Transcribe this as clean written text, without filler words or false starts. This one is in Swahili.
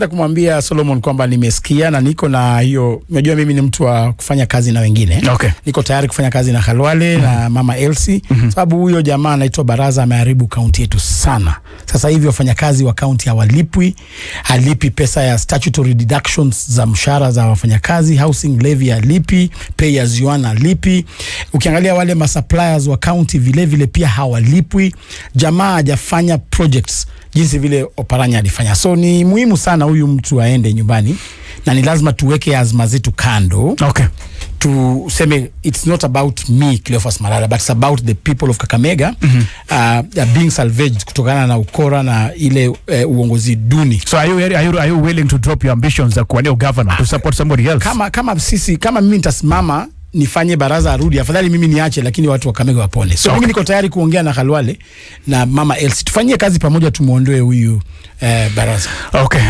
Kumwambia Solomon kwamba nimesikia na niko na hiyo, unajua mimi ni mtu wa kufanya kazi na wengine. Okay. Niko tayari kufanya kazi na Khalwale na Mama Elsie. Sababu huyo jamaa anaitwa Baraza ameharibu kaunti yetu sana. Sasa hivi wafanyakazi wa kaunti hawalipwi, halipi pesa ya statutory deductions za mshahara za wafanyakazi, housing levy halipi, pay as you earn halipi. Ukiangalia wale suppliers wa kaunti vile vile pia hawalipwi. Jamaa hajafanya projects jinsi vile Oparanya alifanya. So ni muhimu sana huyu mtu aende nyumbani na ni lazima tuweke azma zetu kando. Okay. Tuseme it's not about me Cleophas Malala, but it's about the people of Kakamega being salvaged kutokana na ukora na ile uongozi duni. So are you willing to drop your ambitions za kuwania governor to support somebody else? Kama mimi nitasimama nifanye Baraza arudi, afadhali mimi niache lakini watu wa Kakamega wapone. So mimi niko tayari kuongea na Khalwale na Mama Elsie. Tufanyie kazi pamoja, tumuondoe huyu Baraza. Okay.